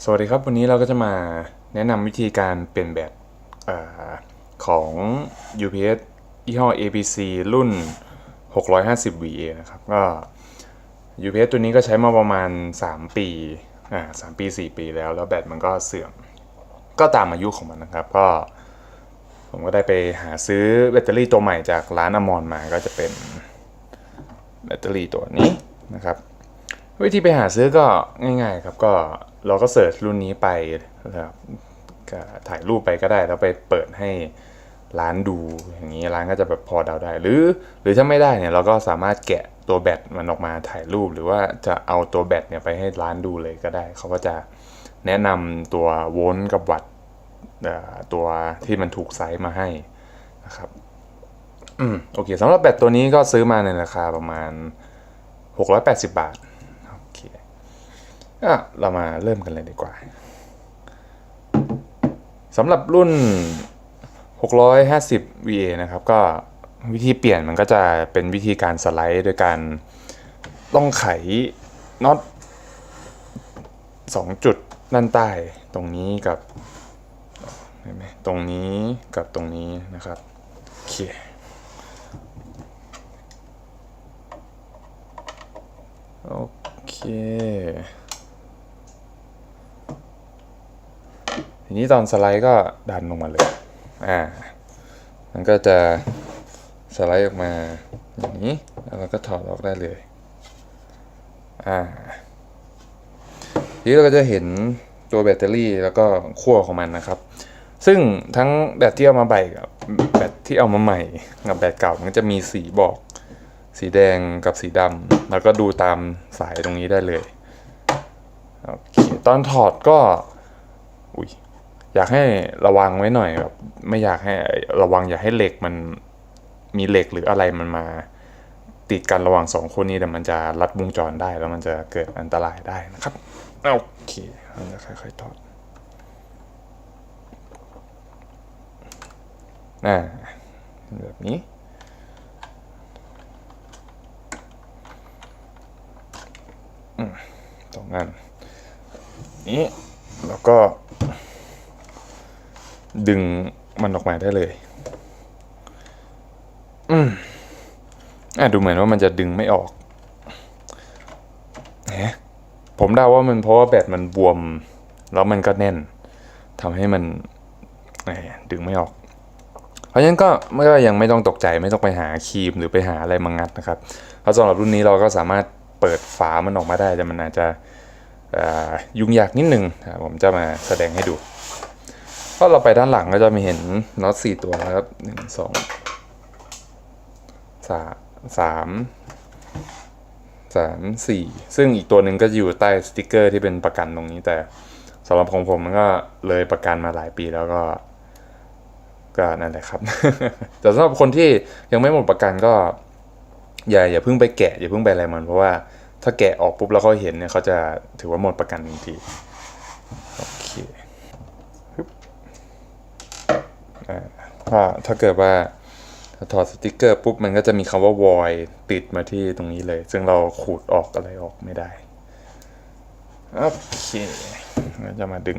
สวัสดีครับวันนี้เราก็จะมาแนะนำวิธีการเปลี่ยนแบตของ UPS ยี่ห้อ APC รุ่น 650VA นะครับก็ UPS ตัวนี้ก็ใช้มาประมาณ3ปี3ปี4ปีแล้วแบตมันก็เสื่อมก็ตามอายุของมันนะครับก็ผมก็ได้ไปหาซื้อแบตเตอรี่ตัวใหม่จากร้านอมรมาก็จะเป็นแบตเตอรี่ตัวนี้นะครับวิธีไปหาซื้อก็ง่ายๆครับก็เราก็เสิร์ชรุ่นนี้ไปนะครับก็ถ่ายรูปไปก็ได้แล้วไปเปิดให้ร้านดูอย่างนี้ร้านก็จะแบบพอเดาได้หรือถ้าไม่ได้เนี่ยเราก็สามารถแกะตัวแบตมันออกมาถ่ายรูปหรือว่าจะเอาตัวแบตเนี่ยไปให้ร้านดูเลยก็ได้เขาก็จะแนะนำตัวโวลต์กับวัตต์ตัวที่มันถูกไซส์มาให้นะครับโอเคสำหรับแบตตัวนี้ก็ซื้อมาในราคาประมาณ680 บาทโอเคเรามาเริ่มกันเลยดีกว่าสำหรับรุ่น 650VA นะครับก็วิธีเปลี่ยนมันก็จะเป็นวิธีการสไลด์โดยการต้องไขน็อต2จุดด้านใต้ตรงนี้กับตรงนี้กับตรงนี้นะครับโอเคโอเคทีนี้ตอนสไลด์ก็ดันลงมาเลยมันก็จะสไลด์ออกมาอย่างนี้แล้วเราก็ถอดออกได้เลยทีนี้เราก็จะเห็นตัวแบตเตอรี่แล้วก็ขั้วของมันนะครับซึ่งทั้งแบตที่เอามาใหม่กับแบตที่เอามาใหม่กับแบตเก่ามันจะมีสีบอกสีแดงกับสีดำแล้วก็ดูตามสายตรงนี้ได้เลยโอเคตอนถอดก็อยากให้ระวังไว้หน่อยแบบไม่อยากให้ระวังอย่าให้เหล็กมันมีเหล็กหรืออะไรมันมาติดกันระหว่าง2คนนี้แต่มันจะลัดวงจรได้แล้วมันจะเกิดอันตรายได้นะครับโอเคเราจะค่อยๆถอดแบบนี้ตรงนั้นนี้แล้วก็ดึงมันออกมาได้เลยดูเหมือนว่ามันจะดึงไม่ออกผมเดาว่ามันเพราะว่าแบตมันบวมแล้วมันก็แน่นทำให้มันดึงไม่ออกเพราะฉะนั้นก็ยังไม่ต้องตกใจไม่ต้องไปหาครีมหรือไปหาอะไรมางัดนะครับเพราะสำหรับรุ่นนี้เราก็สามารถเปิดฝามันออกมาได้แต่มันอาจจะยุ่งยากนิดนึงผมจะมาแสดงให้ดูพอเราไปด้านหลังก็จะมีเห็นน็อต4ตัวนะครับ1 2 3 4ซึ่งอีกตัวหนึ่งก็อยู่ใต้สติกเกอร์ที่เป็นประกันตรงนี้แต่สำหรับของผมมันก็เลยประกันมาหลายปีแล้วก็นั่นแหละครับ แต่สำหรับคนที่ยังไม่หมดประกันก็อย่าเพิ่งไปแกะอย่าเพิ่งไปอะไรมันเพราะว่าถ้าแกะออกปุ๊บแล้วเขาเห็นเนี่ยเขาจะถือว่าหมดประกันทันทีโอเคถ้าเกิดว่าถอดสติกเกอร์ปุ๊บมันก็จะมีคำว่า void ติดมาที่ตรงนี้เลยซึ่งเราขูดออกอะไรออกไม่ได้โอเคเราจะมาดึง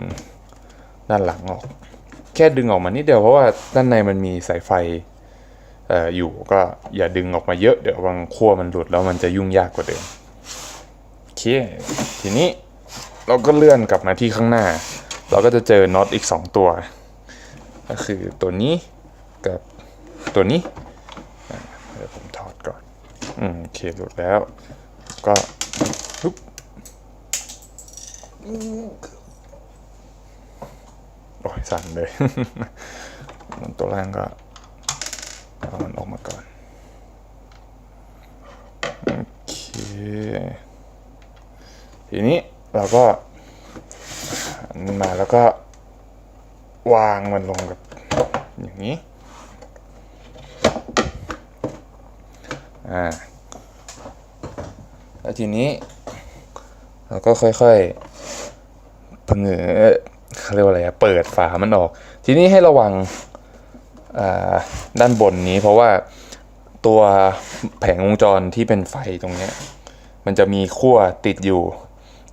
ด้านหลังออกแค่ดึงออกมานิดเดียวเพราะว่าด้านในมันมีสายไฟอยู่ก็อย่าดึงออกมาเยอะเดี๋ยวบางขั้วมันหลุดแล้วมันจะยุ่งยากกว่าเดิมโอเคทีนี้เราก็เลื่อนกลับมาที่ข้างหน้าเราก็จะเจอน็อตอีก2ตัวก็คือตัวนี้กับตัวนี้เดี๋ยวผมถอดก่อนโอเคหลุดแล้วก็ปุ๊บโอ้ยสั่นเลยตัวล่างก็เอามันออกมาก่อนโอเคทีนี้เราก็มาแล้วก็วางมันลงกับอย่างนี้แล้วทีนี้เราก็ค่อยๆผงเขาเรียกว่าอะไรเปิดฝามันออกทีนี้ให้ระวังด้านบนนี้เพราะว่าตัวแผงวงจรที่เป็นไฟตรงนี้มันจะมีขั้วติดอยู่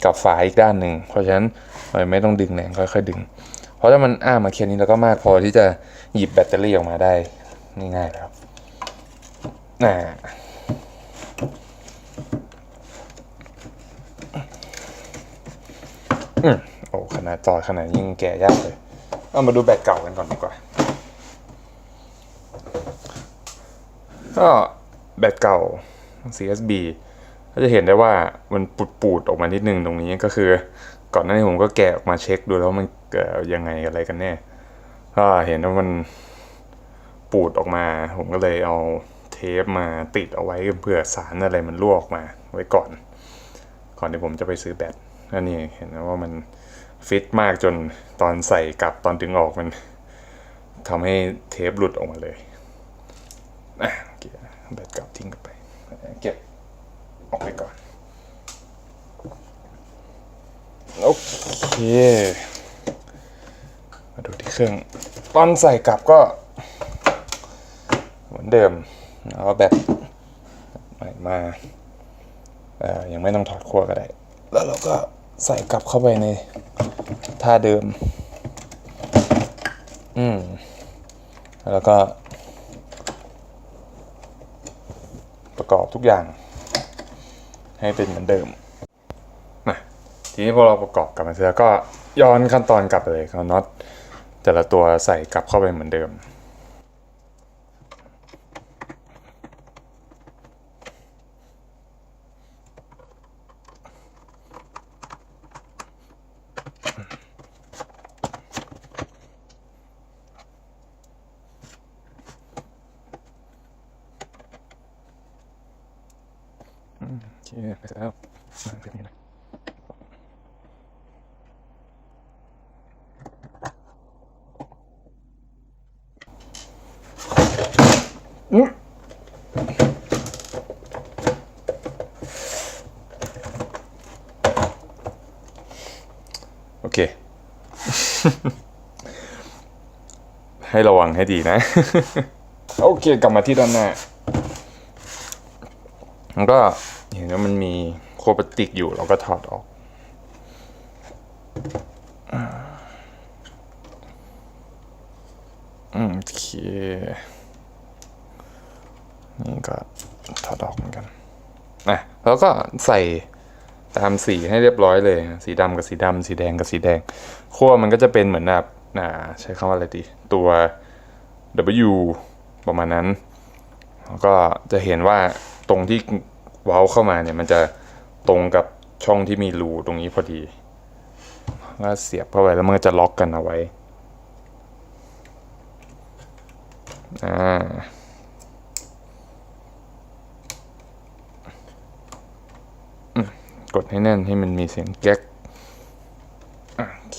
กับฝาอีกด้านหนึ่งเพราะฉะนั้นเราไม่ต้องดึงแรงค่อยๆดึงเพราะถ้ามันมาแค่นี้แล้วก็มากพอที่จะหยิบแบตเตอรี่ออกมาได้ง่ายๆแล้วโอ้ขนาดจอขนาดยิ่งแกะยากเลยเอามาดูแบตเก่ากันก่อนดีกว่าก็แบตเก่า CSB ก็จะเห็นได้ว่ามันปูดออกมานิดนึงตรงนี้ก็คือก่อนหน้านี้ผมก็แกะออกมาเช็คดูแล้วมันยังไงอะไรกันแน่ก็เห็นว่ามันปูดออกมาผมก็เลยเอาเทปมาติดเอาไว้เผื่อสารอะไรมันรั่วออกมาไว้ก่อนที่ผมจะไปซื้อแบตอันนี้เห็นว่ามันฟิตมากจนตอนใส่กลับตอนดึงออกมันทำให้เทปหลุดออกมาเลยแบตกลับทิ้งกันไปเก็บออกไปก่อนโอเคมาดูที่เครื่องตอนใส่กลับก็เหมือนเดิมเอาแบตใหม่มายังไม่ต้องถอดขั้วก็ได้แล้วเราก็ใส่กลับเข้าไปในท่าเดิมแล้วก็ประกอบทุกอย่างให้เป็นเหมือนเดิมทีนี้พอเราประกอบกลับมาเสร็จแล้วก็ย้อนขั้นตอนกลับเลยเอาน็อตแต่ละตัวใส่กลับเข้าไปเหมือนเดิมโอเคไปแล้วแบบนี้นะโอเค ให้ระวังให้ดีนะ โอเคกลับมาที่ด้านหน้าแล้วก็เห็นว่ามันมีโครพลาสติกอยู่เราก็ถอดออกโอเคนี่ก็ถอดออกเหมือนกันแล้วก็ใส่ตามสีให้เรียบร้อยเลยสีดำกับสีดำสีแดงกับสีแดงขั้วมันก็จะเป็นเหมือนแบบใช้คำว่าอะไรดีตัว W ประมาณนั้นแล้วก็จะเห็นว่าตรงที่เว้าเข้ามาเนี่ยมันจะตรงกับช่องที่มีรูตรงนี้พอดีก็เสียบเข้าไปแล้วมันก็จะล็อกกันเอาไว้กดให้แน่นให้มันมีเสียงแก๊กโอเค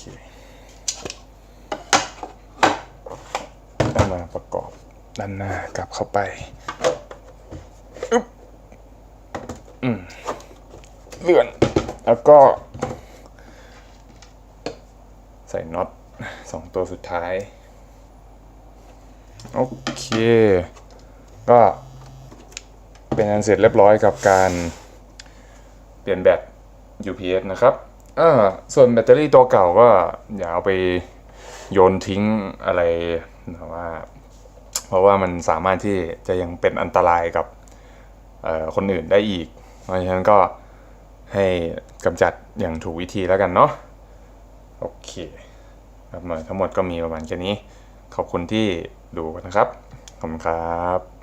มาประกอบด้านหน้ากลับเข้าไปเลื่อนแล้วก็ใส่น็อต2ตัวสุดท้ายโอเคก็เป็นอันเสร็จเรียบร้อยกับการเปลี่ยนแบต UPS นะครับส่วนแบตเตอรี่ตัวเก่าก็อย่าเอาไปโยนทิ้งอะไรนะเพราะว่ามันสามารถที่จะยังเป็นอันตรายกับคนอื่นได้อีกเพราะฉะนั้นก็ให้กำจัดอย่างถูกวิธีแล้วกันเนาะโอเคครับทั้งหมดก็มีประมาณแค่นี้ขอบคุณที่ดูนะครับขอบคุณครับ